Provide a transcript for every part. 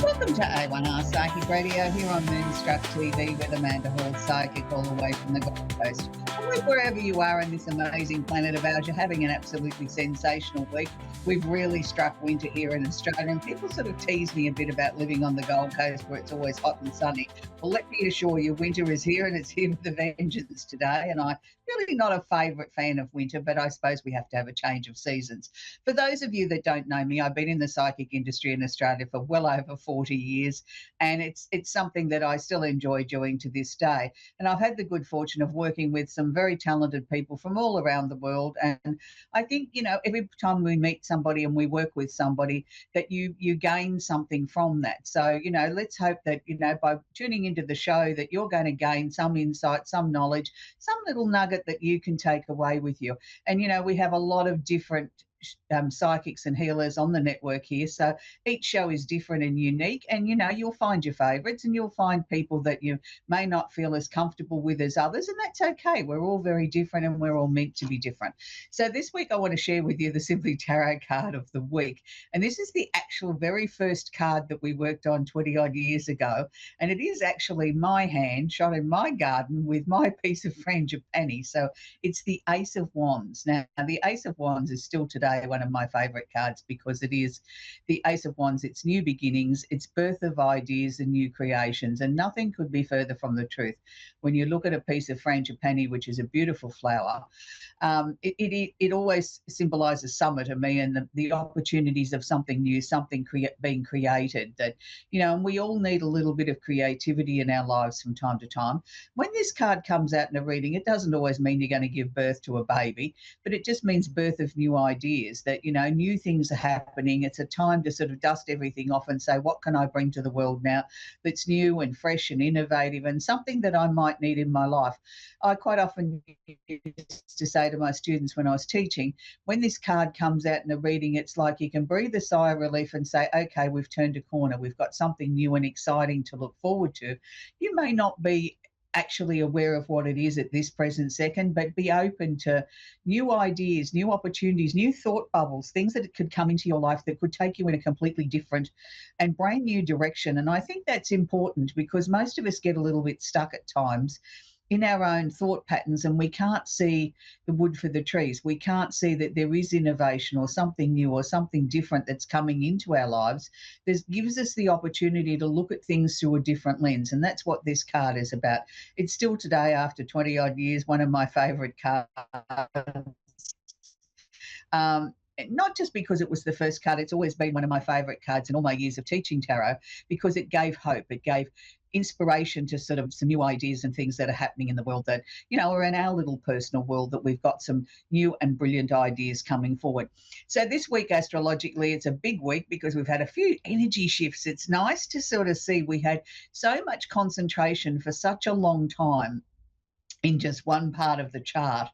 Welcome to A1R Psychic Radio here on Moonstruck TV with Amanda Hall, psychic all the way from the Gold Coast. And wherever you are in this amazing planet of ours, you're having an absolutely sensational week. We've really struck winter here in Australia, and people sort of tease me a bit about living on the Gold Coast where it's always hot and sunny. Well, let me assure you, winter is here, and it's here with a vengeance today. And I'm really not a favourite fan of winter, but I suppose we have to have a change of seasons. For those of you that don't know me, I've been in the psychic industry in Australia for well over 40 years, and it's something that I still enjoy doing to this day. And I've had the good fortune of working with some very talented people from all around the world. And I think, every time we meet somebody and we work with somebody, that you gain something from that. So, let's hope that, by tuning into the show, that you're going to gain some insight, some knowledge, some little nugget that you can take away with you. And, we have a lot of different psychics and healers on the network here. So each show is different and unique. And, you'll find your favourites and you'll find people that you may not feel as comfortable with as others. And that's okay. We're all very different and we're all meant to be different. So this week I want to share with you the Simply Tarot card of the week. And this is the actual very first card that we worked on 20 odd years ago. And it is actually my hand shot in my garden with my piece of frangipani. So it's the Ace of Wands. Now, the Ace of Wands is still today one of my favourite cards because it is the Ace of Wands. It's new beginnings, it's birth of ideas and new creations, and nothing could be further from the truth. When you look at a piece of frangipani, which is a beautiful flower, it always symbolises summer to me, and the opportunities of something new, something being created. That and we all need a little bit of creativity in our lives from time to time. When this card comes out in a reading, it doesn't always mean you're going to give birth to a baby, but it just means birth of new ideas. That new things are happening. It's a time to sort of dust everything off and say, what can I bring to the world now that's new and fresh and innovative and something that I might need in my life. I quite often used to say to my students when I was teaching, when this card comes out in a reading, it's like you can breathe a sigh of relief and say, okay, we've turned a corner. We've got something new and exciting to look forward to. You may not be actually aware of what it is at this present second, but be open to new ideas, new opportunities, new thought bubbles, things that could come into your life that could take you in a completely different and brand new direction. And I think that's important because most of us get a little bit stuck at times in our own thought patterns, and we can't see the wood for the trees. We can't see that there is innovation or something new or something different that's coming into our lives. This gives us the opportunity to look at things through a different lens, and that's what this card is about. It's still today, after 20 odd years, one of my favourite cards. Not just because it was the first card, it's always been one of my favourite cards in all my years of teaching tarot, because it gave hope, it gave inspiration to sort of some new ideas and things that are happening in the world that, are in our little personal world, that we've got some new and brilliant ideas coming forward. So this week, astrologically, it's a big week because we've had a few energy shifts. It's nice to sort of see we had so much concentration for such a long time in just one part of the chart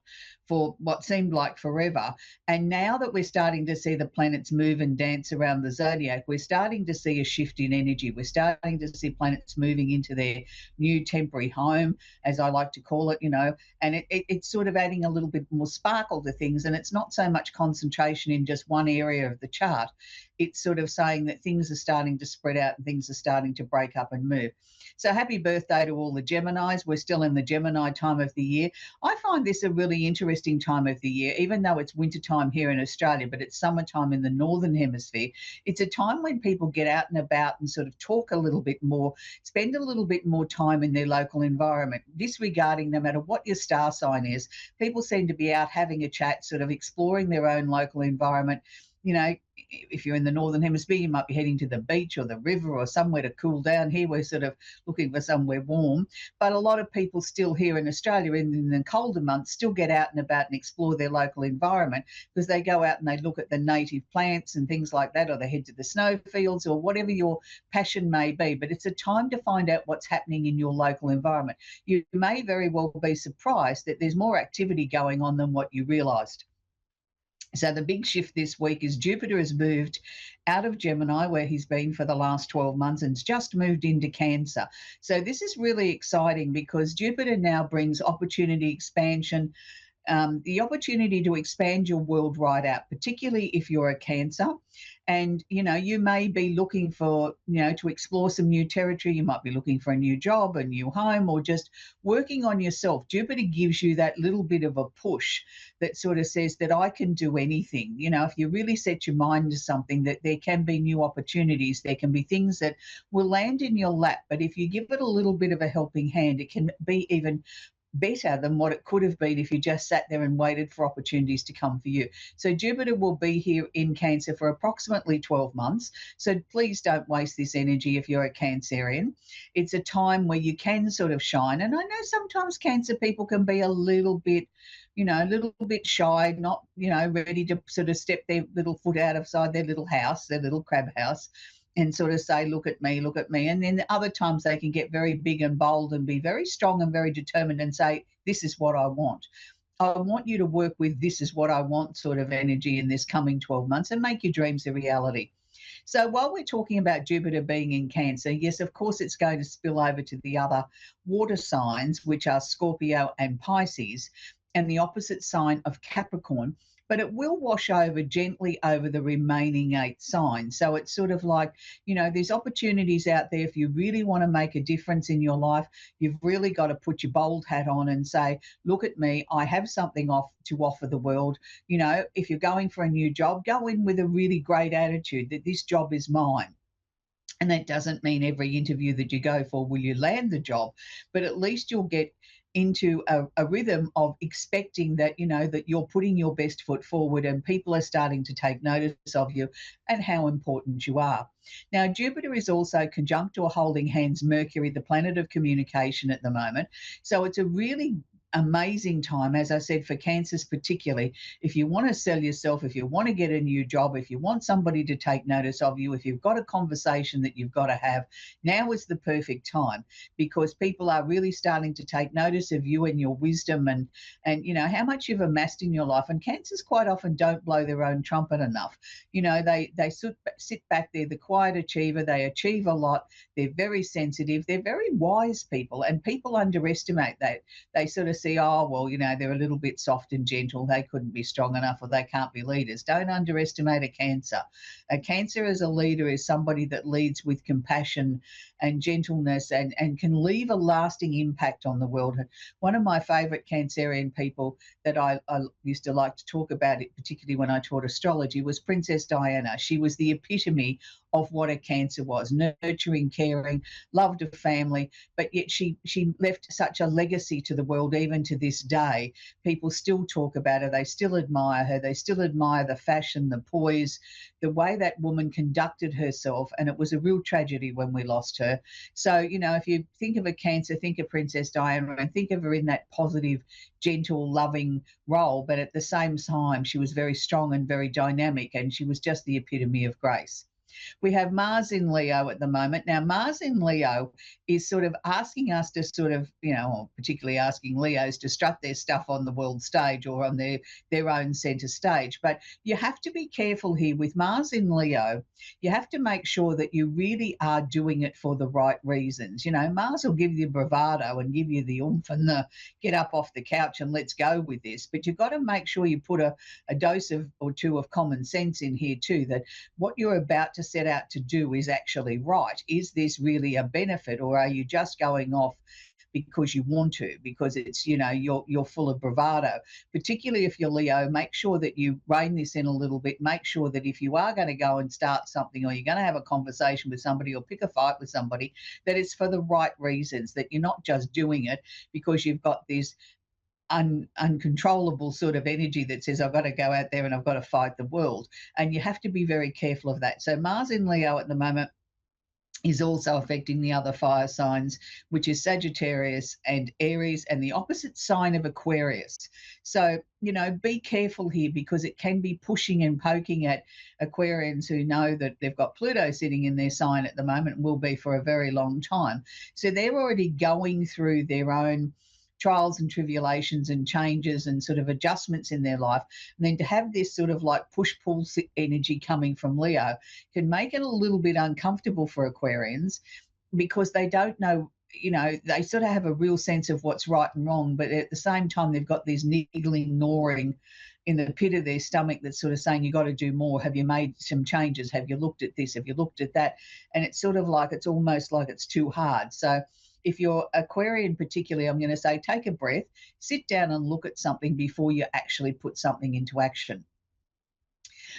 for what seemed like forever. And now that we're starting to see the planets move and dance around the zodiac, we're starting to see a shift in energy. We're starting to see planets moving into their new temporary home, as I like to call it, and it's sort of adding a little bit more sparkle to things. And it's not so much concentration in just one area of the chart. It's sort of saying that things are starting to spread out and things are starting to break up and move. So happy birthday to all the Geminis. We're still in the Gemini time of the year. I find this a really interesting time of the year, even though it's winter time here in Australia, but it's summertime in the Northern Hemisphere. It's a time when people get out and about and sort of talk a little bit more, spend a little bit more time in their local environment, disregarding no matter what your star sign is. People seem to be out having a chat, sort of exploring their own local environment. If you're in the Northern Hemisphere, you might be heading to the beach or the river or somewhere to cool down. Here we're sort of looking for somewhere warm. But a lot of people still here in Australia in the colder months still get out and about and explore their local environment, because they go out and they look at the native plants and things like that, or they head to the snowfields or whatever your passion may be. But it's a time to find out what's happening in your local environment. You may very well be surprised that there's more activity going on than what you realised. So the big shift this week is Jupiter has moved out of Gemini, where he's been for the last 12 months, and just moved into Cancer. So this is really exciting because Jupiter now brings opportunity, expansion, the opportunity to expand your world right out, particularly if you're a Cancer. And, you may be looking for, to explore some new territory. You might be looking for a new job, a new home, or just working on yourself. Jupiter gives you that little bit of a push that sort of says that I can do anything. If you really set your mind to something, that there can be new opportunities, there can be things that will land in your lap. But if you give it a little bit of a helping hand, it can be even better than what it could have been if you just sat there and waited for opportunities to come for you. So Jupiter will be here in Cancer for approximately 12 months. So please don't waste this energy if you're a Cancerian. It's a time where you can sort of shine. And I know sometimes Cancer people can be a little bit shy, not, ready to sort of step their little foot outside their little house, their little crab house, and sort of say, look at me, look at me. And then other times they can get very big and bold and be very strong and very determined and say, this is what I want. I want you to work with this is what I want sort of energy in this coming 12 months and make your dreams a reality. So while we're talking about Jupiter being in Cancer, yes, of course, it's going to spill over to the other water signs, which are Scorpio and Pisces, and the opposite sign of Capricorn. But it will wash over gently over the remaining 8 signs. So it's sort of like, there's opportunities out there. If you really want to make a difference in your life, you've really got to put your bold hat on and say, look at me, I have something to offer the world. If you're going for a new job, go in with a really great attitude that this job is mine. And that doesn't mean every interview that you go for will you land the job, but at least you'll get into a rhythm of expecting that, that you're putting your best foot forward and people are starting to take notice of you and how important you are. Now, Jupiter is also conjunct or holding hands Mercury, the planet of communication at the moment. So it's a really amazing time, as I said, for Cancers particularly. If you want to sell yourself, if you want to get a new job, if you want somebody to take notice of you, if you've got a conversation that you've got to have, now is the perfect time, because people are really starting to take notice of you and your wisdom and how much you've amassed in your life. And Cancers quite often don't blow their own trumpet enough. They sit back, they're the quiet achiever, they achieve a lot, they're very sensitive, they're very wise people, and people underestimate that. They sort of see, oh, well, they're a little bit soft and gentle, they couldn't be strong enough, or they can't be leaders. Don't underestimate a Cancer. A Cancer as a leader is somebody that leads with compassion and gentleness and can leave a lasting impact on the world. One of my favourite Cancerian people that I used to like to talk about, it particularly when I taught astrology, was Princess Diana. She was the epitome of what a Cancer was: nurturing, caring, loved a family, but yet she left such a legacy to the world. Even to this day, people still talk about her, they still admire her, they still admire the fashion, the poise, the way that woman conducted herself, and it was a real tragedy when we lost her. So, if you think of a Cancer, think of Princess Diana and think of her in that positive, gentle, loving role, but at the same time, she was very strong and very dynamic, and she was just the epitome of grace. We have Mars in Leo at the moment. Now, Mars in Leo is sort of asking us to sort of, or particularly asking Leos to strut their stuff on the world stage or on their own centre stage. But you have to be careful here with Mars in Leo. You have to make sure that you really are doing it for the right reasons. Mars will give you bravado and give you the oomph and the get up off the couch and let's go with this. But you've got to make sure you put a dose or two of common sense in here too, that what you're about to set out to do is actually right. Is this really a benefit, or are you just going off because you want to, because it's, you're full of bravado? Particularly if you're Leo, make sure that you rein this in a little bit. Make sure that if you are going to go and start something, or you're going to have a conversation with somebody or pick a fight with somebody, that it's for the right reasons, that you're not just doing it because you've got this uncontrollable sort of energy that says, I've got to go out there and I've got to fight the world. And you have to be very careful of that. So Mars in Leo at the moment is also affecting the other fire signs, which is Sagittarius and Aries, and the opposite sign of Aquarius. So, be careful here, because it can be pushing and poking at Aquarians who know that they've got Pluto sitting in their sign at the moment and will be for a very long time. So they're already going through their own trials and tribulations and changes and sort of adjustments in their life. And then to have this sort of like push-pull energy coming from Leo can make it a little bit uncomfortable for Aquarians, because they don't know they sort of have a real sense of what's right and wrong, but at the same time, they've got this niggling, gnawing in the pit of their stomach that's sort of saying, you got to do more. Have you made some changes? Have you looked at this? Have you looked at that? And it's sort of like, it's almost like it's too hard. So if you're Aquarian particularly, I'm going to say, take a breath, sit down and look at something before you actually put something into action.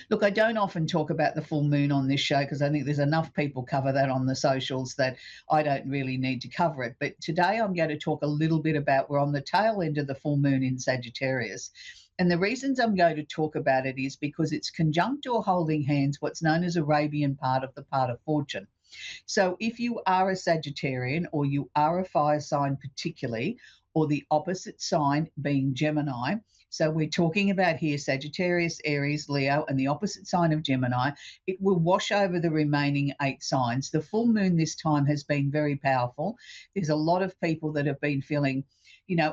Look, I don't often talk about the full moon on this show because I think there's enough people cover that on the socials that I don't really need to cover it. But today I'm going to talk a little bit about, we're on the tail end of the full moon in Sagittarius. And the reasons I'm going to talk about it is because it's conjunct or holding hands, what's known as Arabian part of fortune. So if you are a Sagittarian or you are a fire sign particularly, or the opposite sign being Gemini, so we're talking about here Sagittarius, Aries, Leo, and the opposite sign of Gemini, it will wash over the remaining 8 signs. The full moon this time has been very powerful. There's a lot of people that have been feeling,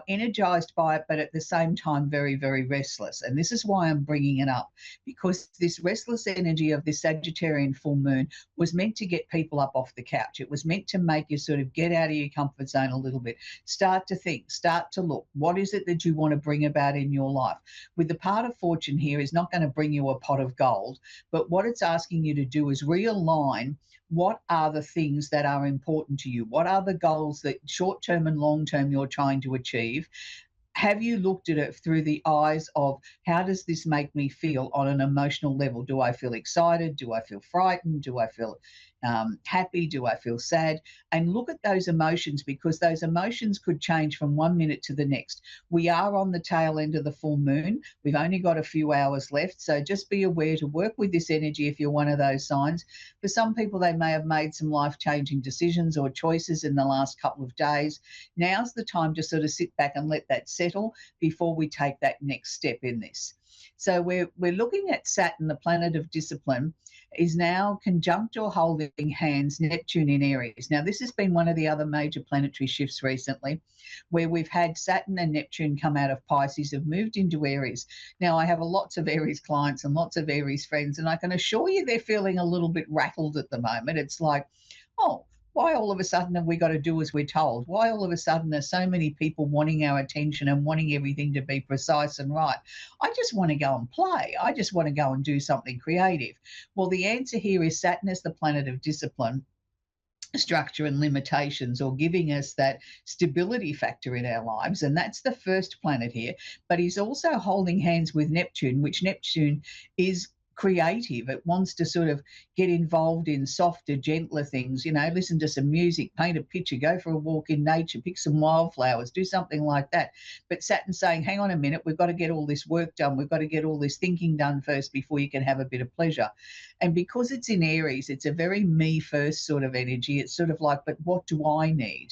energized by it, but at the same time, very, very restless. And this is why I'm bringing it up, because this restless energy of this Sagittarian full moon was meant to get people up off the couch. It was meant to make you sort of get out of your comfort zone a little bit, start to think, start to look. What is it that you want to bring about in your life? With the part of fortune here is not going to bring you a pot of gold, but what it's asking you to do is realign what are the things that are important to you? What are the goals that short term and long term you're trying to achieve? Have you looked at it through the eyes of, how does this make me feel on an emotional level? Do I feel excited? Do I feel frightened? Do I feel happy? Do I feel sad? And look at those emotions, because those emotions could change from 1 minute to the next. We are on the tail end of the full moon. We've only got a few hours left. So just be aware to work with this energy if you're one of those signs. For some people, they may have made some life-changing decisions or choices in the last couple of days. Now's the time to sort of sit back and let that settle before we take that next step in this. So we're looking at Saturn, the planet of discipline, is now conjunct or holding hands Neptune in Aries. Now, this has been one of the other major planetary shifts recently, where we've had Saturn and Neptune come out of Pisces, have moved into Aries. Now, I have lots of Aries clients and lots of Aries friends, and I can assure you they're feeling a little bit rattled at the moment. It's like, oh, why all of a sudden have we got to do as we're told? Why all of a sudden are so many people wanting our attention and wanting everything to be precise and right? I just want to go and play. I just want to go and do something creative. Well, the answer here is Saturn is the planet of discipline, structure and limitations, or giving us that stability factor in our lives. And that's the first planet here. But he's also holding hands with Neptune, which Neptune is creative. It wants to sort of get involved in softer, gentler things, listen to some music, paint a picture, go for a walk in nature, pick some wildflowers, do something like that. But Saturn's saying, hang on a minute, we've got to get all this work done. We've got to get all this thinking done first before you can have a bit of pleasure. And because it's in Aries, it's a very me first sort of energy. It's sort of like, but what do I need?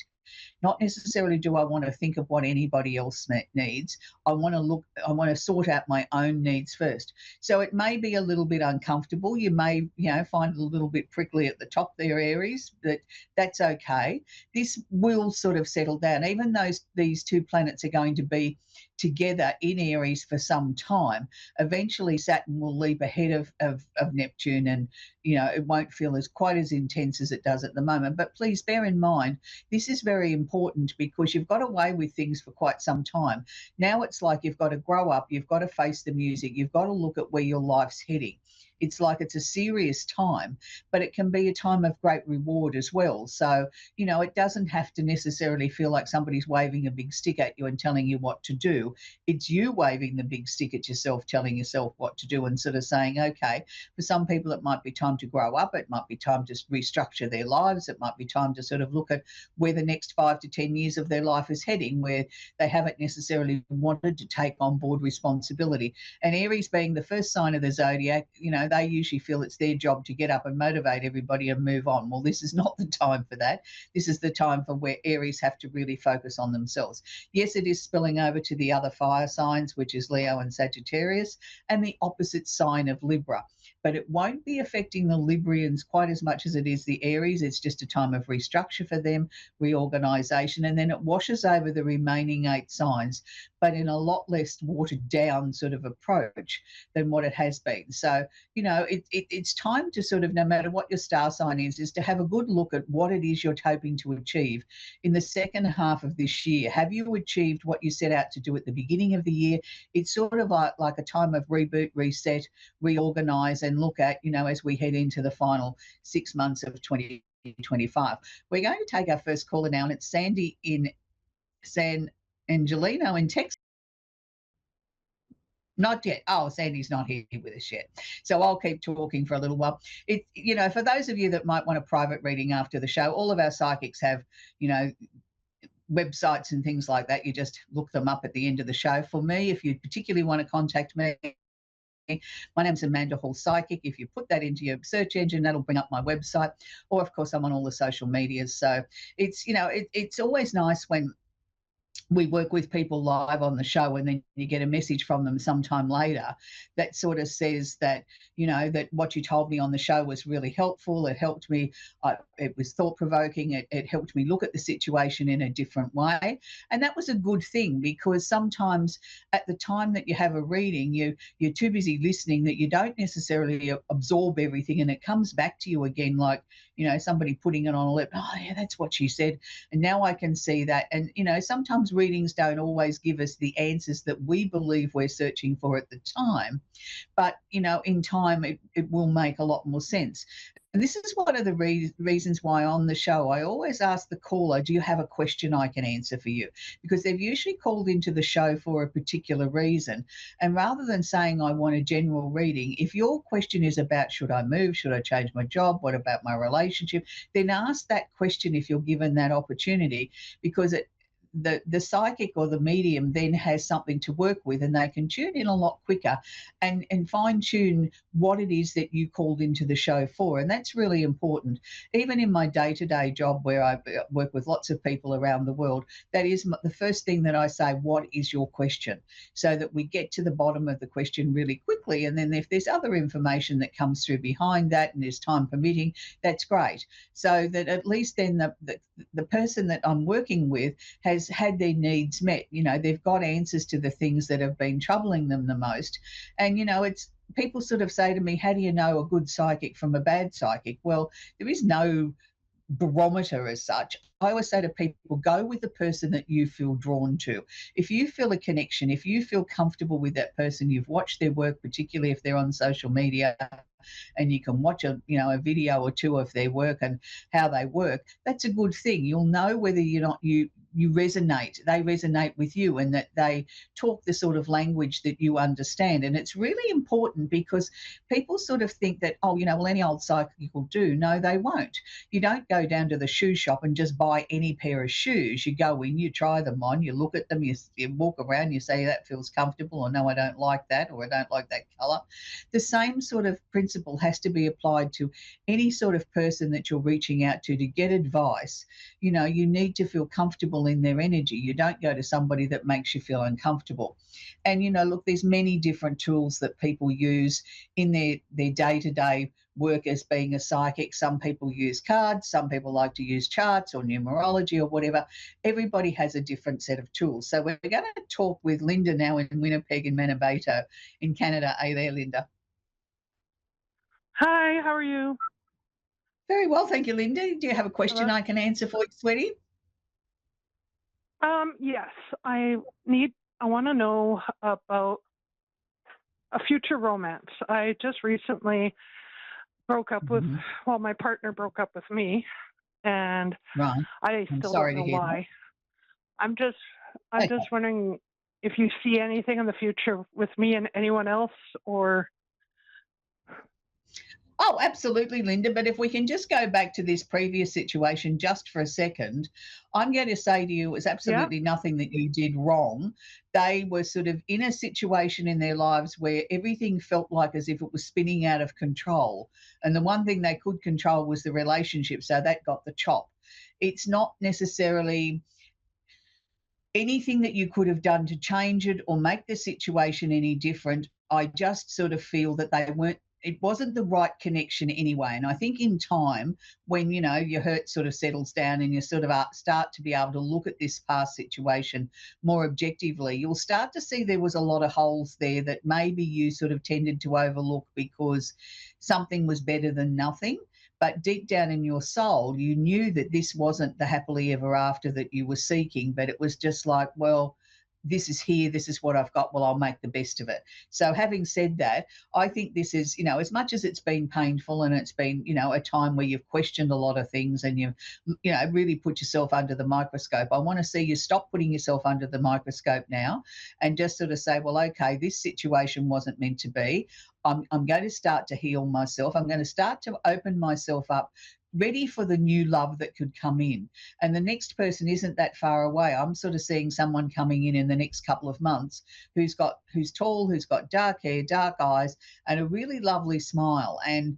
Not necessarily do I want to think of what anybody else needs. I want to sort out my own needs first. So it may be a little bit uncomfortable. You may, find it a little bit prickly at the top there, Aries, but that's okay. This will sort of settle down. Even though these two planets are going to be together in Aries for some time, eventually Saturn will leap ahead of Neptune, and it won't feel quite as intense as it does at the moment. But please bear in mind, this is very important because you've got away with things for quite some time. Now it's like you've got to grow up, you've got to face the music, you've got to look at where your life's heading. It's like it's a serious time, but it can be a time of great reward as well. So, it doesn't have to necessarily feel like somebody's waving a big stick at you and telling you what to do. It's you waving the big stick at yourself, telling yourself what to do, and sort of saying, okay, for some people it might be time to grow up, it might be time to restructure their lives, it might be time to sort of look at where the next 5 to 10 years of their life is heading, where they haven't necessarily wanted to take on board responsibility. And Aries being the first sign of the zodiac, they usually feel it's their job to get up and motivate everybody and move on. Well, this is not the time for that. This is the time for where Aries have to really focus on themselves. Yes, it is spilling over to the other fire signs, which is Leo and Sagittarius, and the opposite sign of Libra. But it won't be affecting the Librians quite as much as it is the Aries. It's just a time of restructure for them, reorganization, and then it washes over the remaining 8 signs. but in a lot less watered down sort of approach than what it has been. So, it's time to sort of, no matter what your star sign is to have a good look at what it is you're hoping to achieve in the second half of this year. Have you achieved what you set out to do at the beginning of the year? It's sort of like a time of reboot, reset, reorganize, and look at, as we head into the final 6 months of 2025. We're going to take our first caller now, and it's Sandy in San Angelino in Texas. Not yet. Oh, Sandy's not here with us yet. So I'll keep talking for a little while. For those of you that might want a private reading after the show, all of our psychics have, websites and things like that. You just look them up at the end of the show. For me, if you particularly want to contact me, my name's Amanda Hall Psychic. If you put that into your search engine, that'll bring up my website. Or, of course, I'm on all the social medias. So it's always nice when we work with people live on the show and then you get a message from them sometime later that sort of says that, that what you told me on the show was really helpful. It helped me. It was thought-provoking. It helped me look at the situation in a different way. And that was a good thing, because sometimes at the time that you have a reading, you're too busy listening that you don't necessarily absorb everything, and it comes back to you again like, somebody putting it on a lip. Oh, yeah, that's what she said. And now I can see that. And, sometimes readings don't always give us the answers that we believe we're searching for at the time. But, in time, it will make a lot more sense. And this is one of the reasons why on the show I always ask the caller, do you have a question I can answer for you? Because they've usually called into the show for a particular reason. And rather than saying I want a general reading, if your question is about should I move, should I change my job, what about my relationship, then ask that question if you're given that opportunity, because the psychic or the medium then has something to work with, and they can tune in a lot quicker and fine tune what it is that you called into the show for. And that's really important. Even in my day-to-day job where I work with lots of people around the world, that is the first thing that I say, what is your question? So that we get to the bottom of the question really quickly. And then if there's other information that comes through behind that and there's time permitting, that's great. So that at least then the person that I'm working with has had their needs met. They've got answers to the things that have been troubling them the most. And, it's people sort of say to me, how do you know a good psychic from a bad psychic? Well, there is no barometer as such. I always say to people, go with the person that you feel drawn to. If you feel a connection, if you feel comfortable with that person, you've watched their work, particularly if they're on social media, and you can watch a video or two of their work and how they work, that's a good thing. You'll know whether you resonate, they resonate with you, and that they talk the sort of language that you understand. And it's really important, because people sort of think that, well, any old psychic will do. No, they won't. You don't go down to the shoe shop and just buy any pair of shoes. You go in, you try them on, you look at them, you walk around, you say that feels comfortable, or no, I don't like that, or I don't like that color. The same sort of principle has to be applied to any sort of person that you're reaching out to get advice. You need to feel comfortable in their energy. You don't go to somebody that makes you feel uncomfortable. And, look, there's many different tools that people use in their day-to-day work as being a psychic. Some people use cards, some people like to use charts or numerology or whatever. Everybody has a different set of tools. So we're going to talk with Linda now in Winnipeg in Mankato in Canada. Hey there, Linda. Hi, how are you? Very well, thank you, Linda. Do you have a question I can answer for you, sweetie? Yes, I want to know about a future romance. I just recently broke up with, my partner broke up with me, and right. I still don't know why. I'm just wondering if you see anything in the future with me and anyone else, or... Oh, absolutely, Linda. But if we can just go back to this previous situation just for a second, I'm going to say to you, it was absolutely nothing that you did wrong. They were sort of in a situation in their lives where everything felt like as if it was spinning out of control. And the one thing they could control was the relationship. So that got the chop. It's not necessarily anything that you could have done to change it or make the situation any different. I just sort of feel that they weren't it wasn't the right connection anyway. And I think in time, when your hurt sort of settles down and you sort of start to be able to look at this past situation more objectively, you'll start to see there was a lot of holes there that maybe you sort of tended to overlook because something was better than nothing. But deep down in your soul, you knew that this wasn't the happily ever after that you were seeking, but it was just like, well, this is here, this is what I've got, well, I'll make the best of it. So having said that, I think this is, as much as it's been painful and it's been, a time where you've questioned a lot of things and you've, really put yourself under the microscope, I want to see you stop putting yourself under the microscope now and just sort of say, well, okay, this situation wasn't meant to be. I'm going to start to heal myself. I'm going to start to open myself up, ready for the new love that could come in. And the next person isn't that far away. I'm sort of seeing someone coming in the next couple of months who's tall, who's got dark hair, dark eyes, and a really lovely smile. And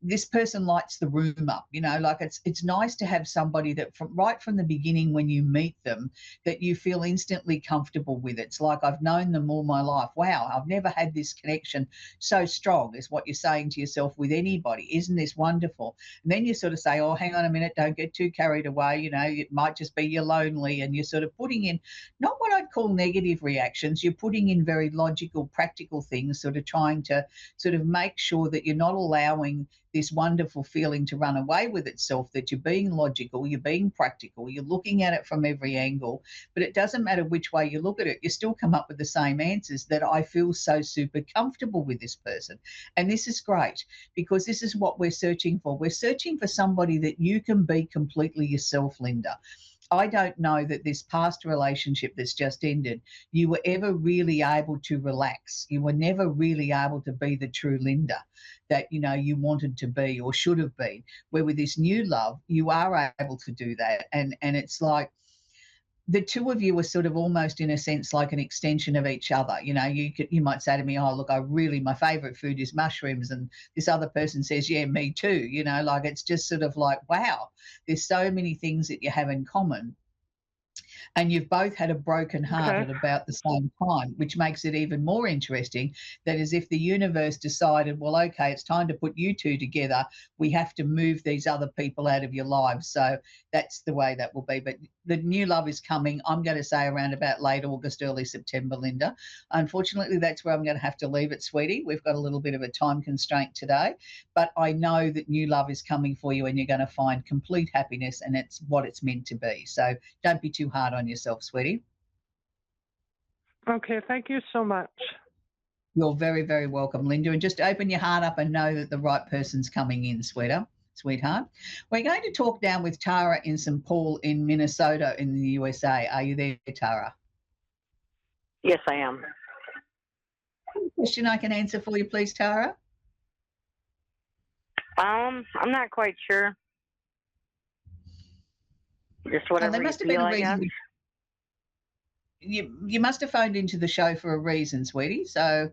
this person lights the room up, like it's nice to have somebody that right from the beginning when you meet them, that you feel instantly comfortable with. It's like, I've known them all my life. Wow, I've never had this connection so strong, is what you're saying to yourself with anybody. Isn't this wonderful? And then you sort of say, oh, hang on a minute, don't get too carried away. It might just be you're lonely, and you're sort of putting in not what I'd call negative reactions. You're putting in very logical, practical things, sort of trying to sort of make sure that you're not allowing this wonderful feeling to run away with itself, that you're being logical, you're being practical, you're looking at it from every angle. But it doesn't matter which way you look at it, you still come up with the same answers, that I feel so super comfortable with this person. And this is great, because this is what we're searching for. We're searching for somebody that you can be completely yourself, Linda. I don't know that this past relationship that's just ended, you were ever really able to relax. You were never really able to be the true Linda that, you wanted to be or should have been. Where with this new love, you are able to do that. And it's like, the two of you are sort of almost in a sense like an extension of each other. You might say to me, oh, look, my favorite food is mushrooms. And this other person says, yeah, me too. Like, it's just sort of like, wow, there's so many things that you have in common. And you've both had a broken heart at about the same time, which makes it even more interesting. That is, if the universe decided, well, okay, it's time to put you two together, we have to move these other people out of your lives. So that's the way that will be. But the new love is coming, I'm going to say around about late August, early September, Linda. Unfortunately, that's where I'm going to have to leave it, sweetie. We've got a little bit of a time constraint today, but I know that new love is coming for you and you're going to find complete happiness, and it's what it's meant to be. So don't be too hard on yourself, sweetie. Okay, thank you so much. You're very, very welcome, Linda. And just open your heart up and know that the right person's coming in, sweetheart. We're going to talk now with Tara in St. Paul in Minnesota in the USA. Are you there, Tara? Yes, I am. Question I can answer for you, please, Tara? I'm not quite sure. Just whatever there must have you feel, been a reason. I guess. You must have phoned into the show for a reason, sweetie. So,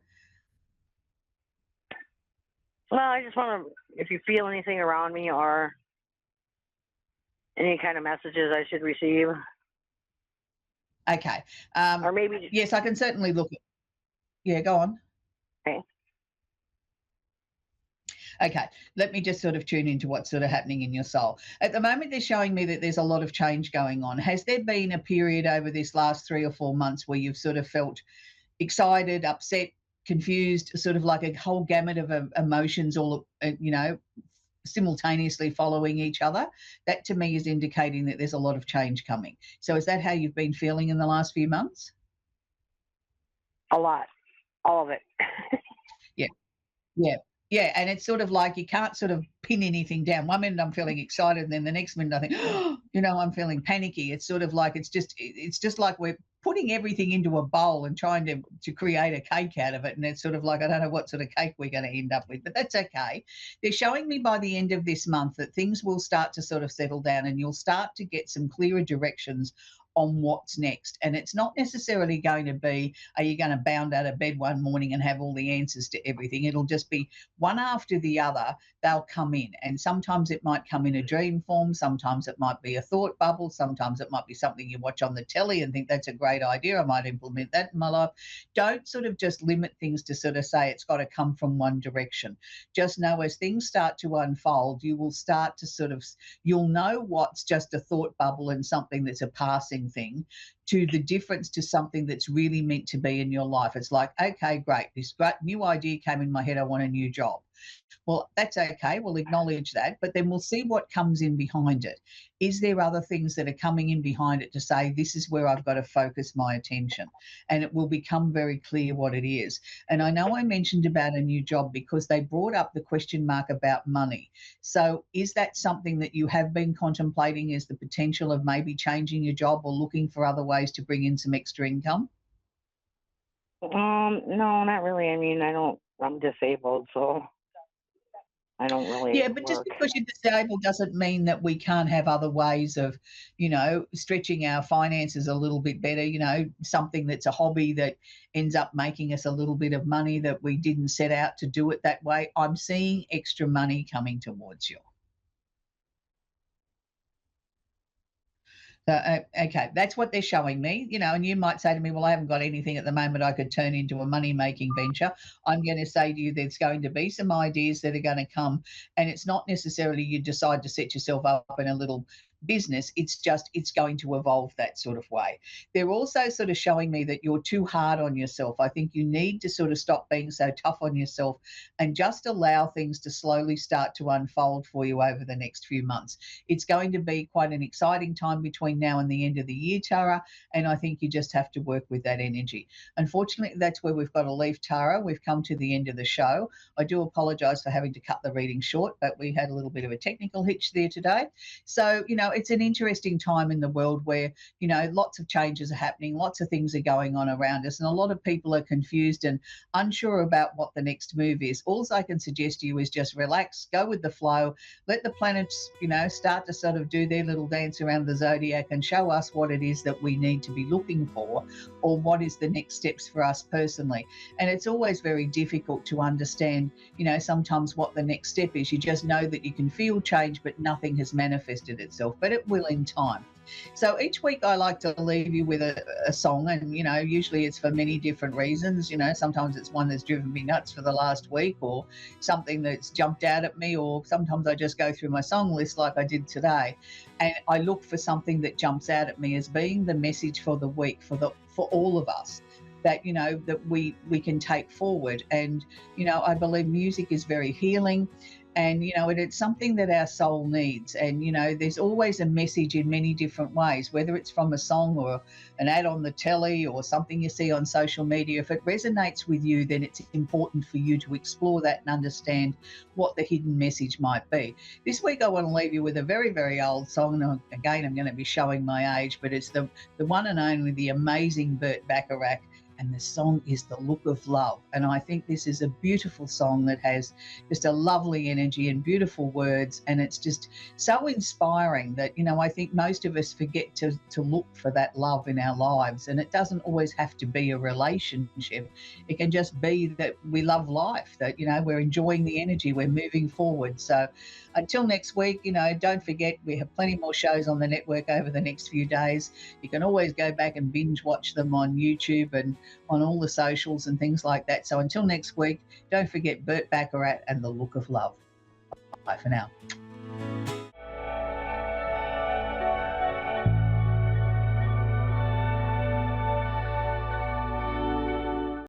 well, I just want to, if you feel anything around me or any kind of messages I should receive. Okay. Or maybe. Yes, I can certainly look. Yeah, go on. Okay, let me just sort of tune into what's sort of happening in your soul. At the moment, they're showing me that there's a lot of change going on. Has there been a period over this last 3 or 4 months where you've sort of felt excited, upset, confused, sort of like a whole gamut of emotions all, simultaneously following each other? That to me is indicating that there's a lot of change coming. So is that how you've been feeling in the last few months? A lot. All of it. Yeah, and it's sort of like you can't sort of pin anything down. One minute I'm feeling excited, and then the next minute I think, I'm feeling panicky. It's sort of like it's just like we're putting everything into a bowl and trying to create a cake out of it. And it's sort of like, I don't know what sort of cake we're going to end up with, but that's okay. They're showing me by the end of this month that things will start to sort of settle down and you'll start to get some clearer directions on what's next. And it's not necessarily going to be, are you going to bound out of bed one morning and have all the answers to everything? It'll just be one after the other, they'll come in. And sometimes it might come in a dream form, sometimes it might be a thought bubble, sometimes it might be something you watch on the telly and think that's a great idea, I might implement that in my life. Don't sort of just limit things to sort of say it's got to come from one direction. Just know as things start to unfold, you will start to sort of, you'll know what's just a thought bubble and something that's a passing thing to the difference to something that's really meant to be in your life. It's like, okay, great, this great new idea came in my head, I want a new job. Well, that's okay. We'll acknowledge that, but then we'll see what comes in behind it. Is there other things that are coming in behind it to say, this is where I've got to focus my attention? And it will become very clear what it is. And I know I mentioned about a new job because they brought up the question mark about money. So is that something that you have been contemplating as the potential of maybe changing your job or looking for other ways to bring in some extra income? No, not really. I mean, I'm disabled, so I don't really Yeah, but just work. because you're disabled doesn't mean that we can't have other ways of, stretching our finances a little bit better, something that's a hobby that ends up making us a little bit of money that we didn't set out to do it that way. I'm seeing extra money coming towards you. So, okay, that's what they're showing me, and you might say to me, well, I haven't got anything at the moment I could turn into a money-making venture. I'm going to say to you there's going to be some ideas that are going to come, and it's not necessarily you decide to set yourself up in a little business. It's just it's going to evolve that sort of way. They're also sort of showing me that you're too hard on yourself. I think you need to sort of stop being so tough on yourself and just allow things to slowly start to unfold for you over the next few months. It's going to be quite an exciting time between now and the end of the year, Tara, and I think you just have to work with that energy. Unfortunately, that's where we've got to leave, Tara. We've come to the end of the show. I do apologise for having to cut the reading short, but we had a little bit of a technical hitch there today. So, it's an interesting time in the world where, lots of changes are happening, lots of things are going on around us, and a lot of people are confused and unsure about what the next move is. All I can suggest to you is just relax, go with the flow, let the planets, start to sort of do their little dance around the zodiac and show us what it is that we need to be looking for or what is the next steps for us personally. And it's always very difficult to understand, sometimes what the next step is. You just know that you can feel change, but nothing has manifested itself, but it will in time. So each week I like to leave you with a song, and usually it's for many different reasons. Sometimes it's one that's driven me nuts for the last week, or something that's jumped out at me, or sometimes I just go through my song list like I did today, and I look for something that jumps out at me as being the message for the week for all of us, that that we can take forward. And I believe music is very healing, and it's something that our soul needs. And there's always a message in many different ways, whether it's from a song or an ad on the telly or something you see on social media. If it resonates with you, then it's important for you to explore that and understand what the hidden message might be. This week I want to leave you with a very, very old song. Now, again, I'm going to be showing my age, but it's the one and only, the amazing Burt Bacharach, and the song is The Look of Love. And I think this is a beautiful song that has just a lovely energy and beautiful words, and it's just so inspiring that I think most of us forget to look for that love in our lives. And it doesn't always have to be a relationship. It can just be that we love life, that we're enjoying the energy, we're moving forward. So until next week, don't forget we have plenty more shows on the network over the next few days. You can always go back and binge watch them on YouTube and on all the socials and things like that. So until next week, don't forget Burt Bacharach and The Look of Love. Bye for now.